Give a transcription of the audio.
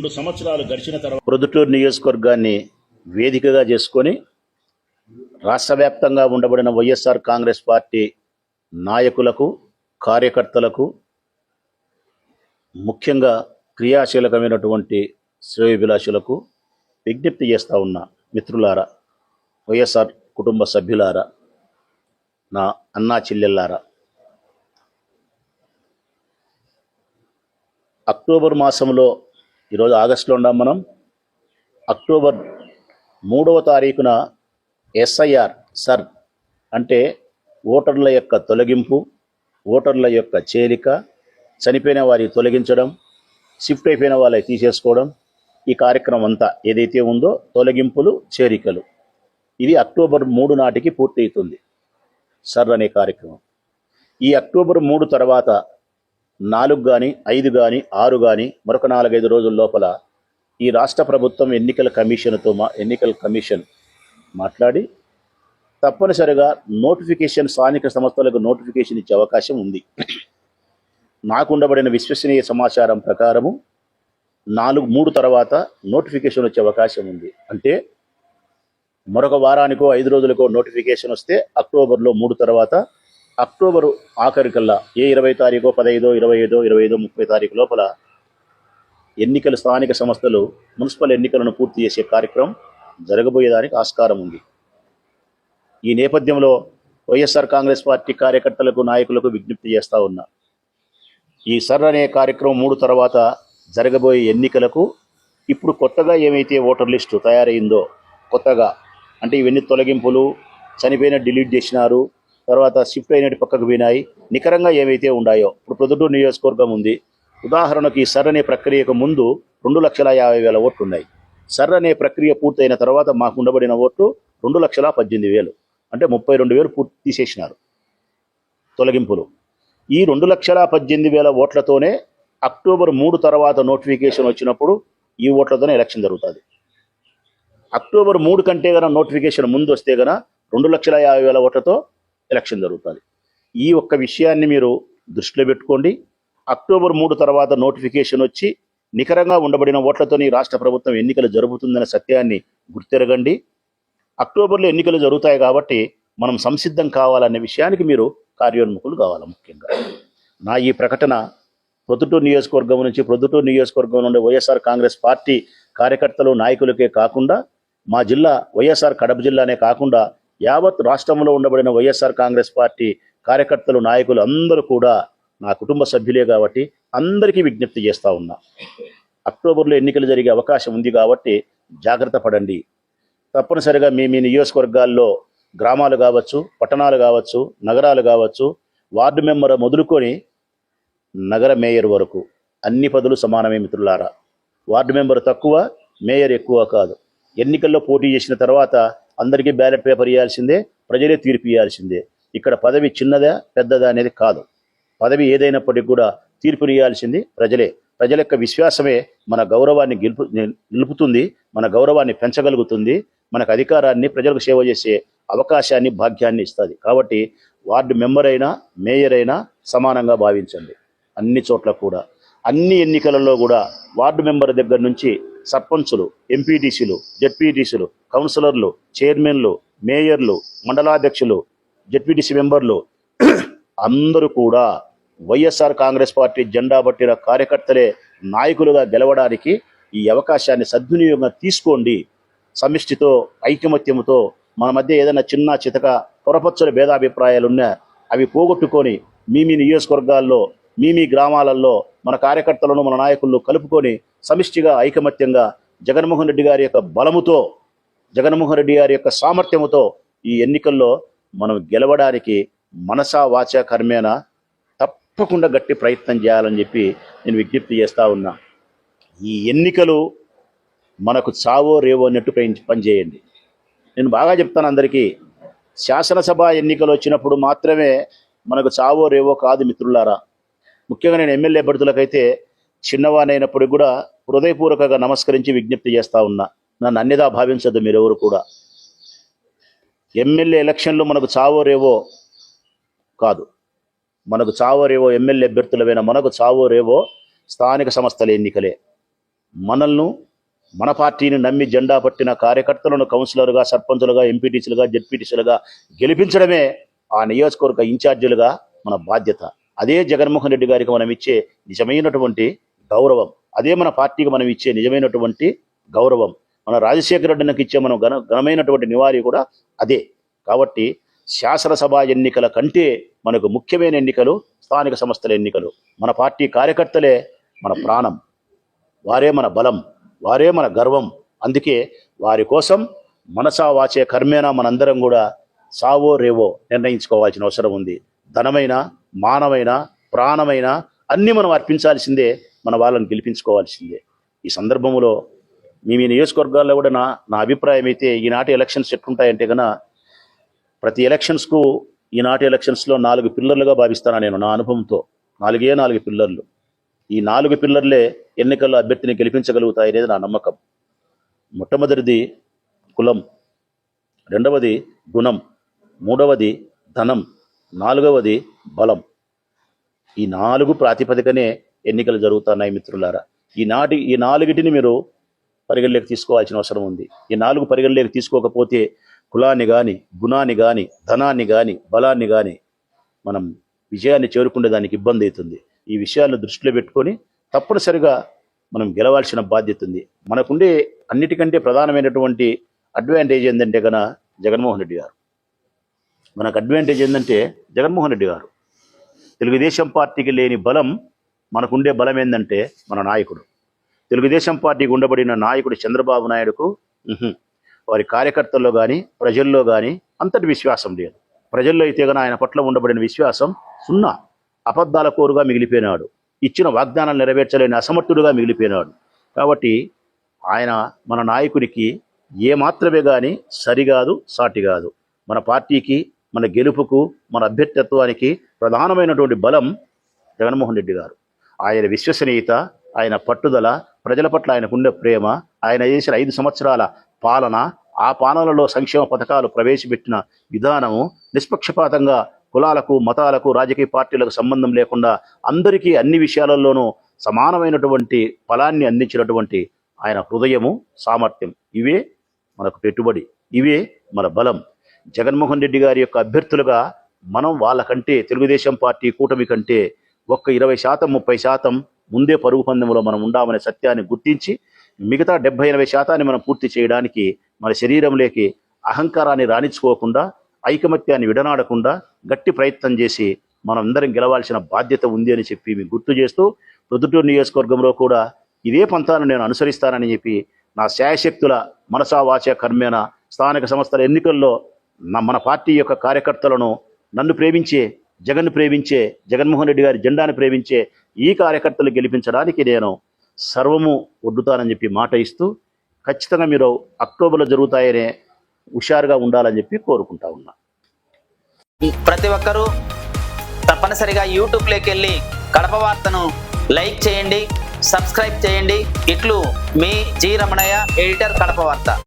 2 సంవత్సరాలు గడిచిన తర్వాత ప్రొద్దుటూరు నియోజకవర్గాన్ని వేదికగా చేసుకొని రాష్ట్ర వ్యాప్తంగా ఉండబడిన వైఎస్ఆర్ కాంగ్రెస్ పార్టీ నాయకులకు, కార్యకర్తలకు, ముఖ్యంగా క్రియాశీలకమైనటువంటి శ్రేయోభిలాషులకు విజ్ఞప్తి చేస్తూ ఉన్నా. మిత్రులారా, వైఎస్ఆర్ కుటుంబ సభ్యులారా, నా అన్నా చెల్లెల్లారా, అక్టోబర్ మాసంలో, ఈరోజు ఆగస్టులో ఉన్నాం మనం, అక్టోబర్ 3వ తారీఖున ఎస్ఐఆర్ సర్ అంటే ఓటర్ల యొక్క తొలగింపు, ఓటర్ల యొక్క చేరిక, చనిపోయిన వారికి తొలగించడం, షిఫ్ట్ అయిపోయిన వాళ్ళకి తీసేసుకోవడం, ఈ కార్యక్రమం అంతా ఏదైతే ఉందో తొలగింపులు, చేరికలు, ఇది అక్టోబర్ 3 నాటికి పూర్తి అవుతుంది సర్ అనే కార్యక్రమం. ఈ అక్టోబర్ 3 తర్వాత 4 కానీ 5 కానీ 6 కానీ మరొక 4-5 రోజుల లోపల ఈ రాష్ట్ర ప్రభుత్వం ఎన్నికల కమిషన్ మాట్లాడి తప్పనిసరిగా నోటిఫికేషన్, స్థానిక సంస్థలకు నోటిఫికేషన్ ఇచ్చే అవకాశం ఉంది. నాకు ఉండబడిన విశ్వసనీయ సమాచారం ప్రకారము 3 తర్వాత నోటిఫికేషన్ వచ్చే అవకాశం ఉంది. అంటే మరొక వారానికో 5 రోజులకో నోటిఫికేషన్ వస్తే అక్టోబర్లో 3 తర్వాత అక్టోబరు ఆఖరికల్లా 20 తారీఖు, 15, 25, 30 తారీఖు లోపల ఎన్నికలు, స్థానిక సంస్థలు, మున్సిపల్ ఎన్నికలను పూర్తి చేసే కార్యక్రమం జరగబోయేదానికి ఆస్కారం ఉంది. ఈ నేపథ్యంలో వైఎస్ఆర్ కాంగ్రెస్ పార్టీ కార్యకర్తలకు, నాయకులకు విజ్ఞప్తి చేస్తూ ఉన్నా. ఈ సర్ అనే కార్యక్రమం 3 తర్వాత జరగబోయే ఎన్నికలకు ఇప్పుడు కొత్తగా ఏమైతే ఓటర్ లిస్టు తయారైందో, కొత్తగా అంటే ఇవన్నీ తొలగింపులు, చనిపోయిన డిలీట్ చేసినారు, తర్వాత షిఫ్ట్ అయినట్టు పక్కకు పోయినాయి, నికరంగా ఏవైతే ఉన్నాయో, ఇప్పుడు ప్రొద్దుటూరు నియోజకవర్గం ఉంది. ఉదాహరణకి ఈ సర్ అనే ప్రక్రియకు ముందు 2,50,000 ఓట్లు ఉన్నాయి. సర్ అనే ప్రక్రియ పూర్తయిన తర్వాత మాకు ఉండబడిన ఓట్లు 2,18,000, అంటే 32,000 పూర్తి తీసేసినారు తొలగింపులు. ఈ 2,18,000 ఓట్లతోనే అక్టోబర్ 3 తర్వాత నోటిఫికేషన్ వచ్చినప్పుడు ఈ ఓట్లతోనే ఎలక్షన్ జరుగుతుంది. అక్టోబర్ 3 కంటే గన నోటిఫికేషన్ ముందు వస్తే గన 2,50,000 ఓట్లతో ఎలక్షన్ జరుగుతుంది. ఈ ఒక్క విషయాన్ని మీరు దృష్టిలో పెట్టుకోండి. అక్టోబర్ 3 తర్వాత నోటిఫికేషన్ వచ్చి నికరంగా ఉండబడిన ఓట్లతోని రాష్ట్ర ప్రభుత్వం ఎన్నికలు జరుగుతుందనే సత్యాన్ని గుర్తెరగండి. అక్టోబర్లో ఎన్నికలు జరుగుతాయి కాబట్టి మనం సంసిద్ధం కావాలనే విషయానికి మీరు కార్యోన్ముఖులు కావాలి. ముఖ్యంగా నా ఈ ప్రకటన ప్రొద్దుటూరు నియోజకవర్గం నుండి వైఎస్ఆర్ కాంగ్రెస్ పార్టీ కార్యకర్తలు, నాయకులకే కాకుండా, మా జిల్లా వైఎస్ఆర్ కడప జిల్లానే కాకుండా యావత్ రాష్ట్రంలో ఉండబడిన వైఎస్ఆర్ కాంగ్రెస్ పార్టీ కార్యకర్తలు, నాయకులు అందరూ కూడా నా కుటుంబ సభ్యులే కాబట్టి అందరికీ విజ్ఞప్తి చేస్తూ ఉన్నా. అక్టోబర్లో ఎన్నికలు జరిగే అవకాశం ఉంది కాబట్టి జాగ్రత్త పడండి. తప్పనిసరిగా మీ నియోజకవర్గాల్లో గ్రామాలు కావచ్చు, పట్టణాలు కావచ్చు, నగరాలు కావచ్చు, వార్డు మెంబర్ మొదలుకొని నగర మేయర్ వరకు అన్ని పదవులు సమానమే మిత్రులారా. వార్డు మెంబర్ తక్కువ, మేయర్ ఎక్కువ కాదు. ఎన్నికల్లో పోటీ చేసిన తర్వాత అందరికీ బ్యాలెట్ పేపర్ ఇవ్వాల్సిందే, ప్రజలే తీర్పు ఇవ్వాల్సిందే. ఇక్కడ పదవి చిన్నదా పెద్దదా అనేది కాదు. పదవి ఏదైనప్పటికీ కూడా తీర్పుని ఇవ్వాల్సింది ప్రజలే. ప్రజల యొక్క విశ్వాసమే మన గౌరవాన్ని నిలుపుతుంది, మన గౌరవాన్ని పెంచగలుగుతుంది, మనకు అధికారాన్ని, ప్రజలకు సేవ చేసే అవకాశాన్ని, భాగ్యాన్ని ఇస్తుంది. కాబట్టి వార్డు మెంబర్ అయినా, మేయర్ అయినా సమానంగా భావించండి. అన్ని చోట్ల కూడా, అన్ని ఎన్నికలలో కూడా వార్డు మెంబర్ దగ్గర నుంచి సర్పంచులు, ఎంపీటీసీలు, జెడ్పీటీసీలు, కౌన్సిలర్లు, చైర్మన్లు, మేయర్లు, మండలాధ్యక్షులు, జెడ్పీటీసీ మెంబర్లు అందరూ కూడా వైఎస్ఆర్ కాంగ్రెస్ పార్టీ జెండా పట్టిన కార్యకర్తలే నాయకులుగా గెలవడానికి ఈ అవకాశాన్ని సద్వినియోగంగా తీసుకోండి. సమిష్టితో, ఐకమత్యంతో మన మధ్య ఏదైనా చిన్న చితక పొరపచ్చుల భేదాభిప్రాయాలున్నా అవి పోగొట్టుకొని మీ నియోజకవర్గాల్లో, మీ గ్రామాలలో మన కార్యకర్తలను, మన నాయకులను కలుపుకొని సమిష్టిగా, ఐకమత్యంగా జగన్మోహన్ రెడ్డి గారి యొక్క బలముతో, జగన్మోహన్ రెడ్డి గారి యొక్క సామర్థ్యముతో ఈ ఎన్నికల్లో మనం గెలవడానికి మనసా, వాచా, కర్మేనా తప్పకుండా గట్టి ప్రయత్నం చేయాలని చెప్పి నేను విజ్ఞప్తి చేస్తూ ఉన్నా. ఈ ఎన్నికలు మనకు చావో రేవో అన్నట్టు పనిచేయండి. నేను బాగా చెప్తాను అందరికీ, శాసనసభ ఎన్నికలు వచ్చినప్పుడు మాత్రమే మనకు చావో రేవో కాదు మిత్రులారా. ముఖ్యంగా నేను ఎమ్మెల్యే అభ్యర్థులకైతే చిన్నవానైనప్పుడు కూడా హృదయపూర్వకంగా నమస్కరించి విజ్ఞప్తి చేస్తూ ఉన్నా. నన్ను అన్యదా భావించద్దు మీరెవరు కూడా. ఎమ్మెల్యే ఎలక్షన్లు మనకు చావో రేవో కాదు. మనకు చావో రేవో ఎమ్మెల్యే అభ్యర్థులమైన మనకు చావో రేవో స్థానిక సంస్థల ఎన్నికలే. మనల్ని మన పార్టీని నమ్మి జెండా పట్టిన కార్యకర్తలను కౌన్సిలర్గా, సర్పంచులుగా, ఎంపీటీసీలుగా, జెడ్పీటీసీలుగా గెలిపించడమే ఆ నియోజకవర్గ ఇన్ఛార్జీలుగా మన బాధ్యత. అదే జగన్మోహన్ రెడ్డి గారికి మనం ఇచ్చే నిజమైనటువంటి గౌరవం, అదే మన పార్టీకి మనం ఇచ్చే నిజమైనటువంటి గౌరవం. మన రాజశేఖర రెడ్డికి ఇచ్చే మనం ఘనమైనటువంటి నివాళి కూడా అదే. కాబట్టి శాసనసభ ఎన్నికల కంటే మనకు ముఖ్యమైన ఎన్నికలు స్థానిక సంస్థల ఎన్నికలు. మన పార్టీ కార్యకర్తలే మన ప్రాణం, వారే మన బలం, వారే మన గర్వం. అందుకే వారి కోసం మనసా వాచే కర్మేనా మనందరం కూడా సావో రేవో నిర్ణయించుకోవాల్సిన అవసరం ఉంది. ధనమైన, మానమైన, ప్రాణమైన అన్నీ మనం అర్పించాల్సిందే, మన వాళ్ళని గెలిపించుకోవాల్సిందే. ఈ సందర్భంలో మీ నియోజకవర్గాల్లో కూడా నా అభిప్రాయం అయితే ఈనాటి ఎలక్షన్స్ ఎట్లుంటాయంటే కన్నా ప్రతి ఎలక్షన్స్కు ఈనాటి ఎలక్షన్స్లో 4 పిల్లర్లుగా భావిస్తాను నేను నా అనుభవంతో. 4 పిల్లర్లు. ఈ 4 పిల్లర్లే ఎన్నికల్లో అభ్యర్థిని గెలిపించగలుగుతాయి అనేది నా నమ్మకం. మొట్టమొదటిది కులం, రెండవది గుణం, మూడవది ధనం, 4వది బలం. ఈ 4 ప్రాతిపదికనే ఎన్నికలు జరుగుతున్నాయి మిత్రులారా. ఈ 4టిని మీరు పరిగణలోకి తీసుకోవాల్సిన అవసరం ఉంది. ఈ 4 పరిగణలోకి తీసుకోకపోతే కులాన్ని కానీ, గుణాన్ని కానీ, ధనాన్ని కానీ, బలాన్ని కానీ మనం విజయాన్ని చేరుకునే దానికి ఇబ్బంది అవుతుంది. ఈ విషయాలను దృష్టిలో పెట్టుకొని తప్పనిసరిగా మనం గెలవాల్సిన బాధ్యత ఉంది. మనకుండే అన్నిటికంటే ప్రధానమైనటువంటి అడ్వాంటేజ్ ఏంటంటే కనుక జగన్మోహన్ రెడ్డి గారు. మనకు అడ్వాంటేజ్ ఏంటంటే జగన్మోహన్ రెడ్డి గారు. తెలుగుదేశం పార్టీకి లేని బలం మనకుండే బలం ఏంటంటే మన నాయకుడు. తెలుగుదేశం పార్టీకి ఉండబడిన నాయకుడు చంద్రబాబు నాయుడుకు వారి కార్యకర్తల్లో కానీ, ప్రజల్లో కానీ అంతటి విశ్వాసం లేదు. ప్రజల్లో అయితే కానీ ఆయన పట్ల ఉండబడిన విశ్వాసం 0. అబద్ధాల కోరుగా మిగిలిపోయినాడు. ఇచ్చిన వాగ్దానాలు నెరవేర్చలేని అసమర్థుడుగా మిగిలిపోయినాడు. కాబట్టి ఆయన మన నాయకుడికి ఏమాత్రమే కానీ సరికాదు, సాటి కాదు. మన పార్టీకి, మన గెలుపుకు, మన అభ్యర్థిత్వానికి ప్రధానమైనటువంటి బలం జగన్మోహన్ రెడ్డి గారు. ఆయన విశ్వసనీయత, ఆయన పట్టుదల, ప్రజల పట్ల ఆయనకుండే ప్రేమ, ఆయన చేసిన 5 సంవత్సరాల పాలన, ఆ పాలనలో సంక్షేమ పథకాలు ప్రవేశపెట్టిన విధానము, నిష్పక్షపాతంగా కులాలకు, మతాలకు, రాజకీయ పార్టీలకు సంబంధం లేకుండా అందరికీ అన్ని విషయాలలోనూ సమానమైనటువంటి ఫలాన్ని అందించినటువంటి ఆయన హృదయము, సామర్థ్యం, ఇవే మనకు పెట్టుబడి, ఇవే మన బలం. జగన్మోహన్ రెడ్డి గారి యొక్క అభ్యర్థులుగా మనం వాళ్ళకంటే, తెలుగుదేశం పార్టీ కూటమి కంటే ఒక్క 20%, 30% ముందే పరుగు పందెంలో మనం ఉండామనే సత్యాన్ని గుర్తించి మిగతా 70-80% మనం పూర్తి చేయడానికి మన శరీరంలోకి అహంకారాన్ని రాణించుకోకుండా, ఐకమత్యాన్ని విడనాడకుండా గట్టి ప్రయత్నం చేసి మనం అందరం గెలవాల్సిన బాధ్యత ఉంది అని చెప్పి మీకు గుర్తు చేస్తూ, ప్రొద్దుటూరు నియోజకవర్గంలో కూడా ఇదే పంతాను నేను అనుసరిస్తానని చెప్పి నా శాయశక్తుల మనసా వాచ కర్మేన స్థానిక సంస్థల ఎన్నికల్లో మన పార్టీ యొక్క కార్యకర్తలను, నన్ను ప్రేమించే, జగన్ను ప్రేమించే, జగన్మోహన్ రెడ్డి గారి జెండాను ప్రేమించే ఈ కార్యకర్తలు గెలిపించడానికి నేను సర్వము ఒడ్డుతానని చెప్పి మాట ఇస్తూ, ఖచ్చితంగా మీరు అక్టోబర్లో జరుగుతాయనే హుషారుగా ఉండాలని చెప్పి కోరుకుంటా ఉన్నా. ప్రతి ఒక్కరూ తప్పనిసరిగా యూట్యూబ్లోకి వెళ్ళి కడప వార్తను లైక్ చేయండి, సబ్స్క్రైబ్ చేయండి. ఇట్లు మీ జి రమణయ్య, ఎడిటర్, కడప వార్త.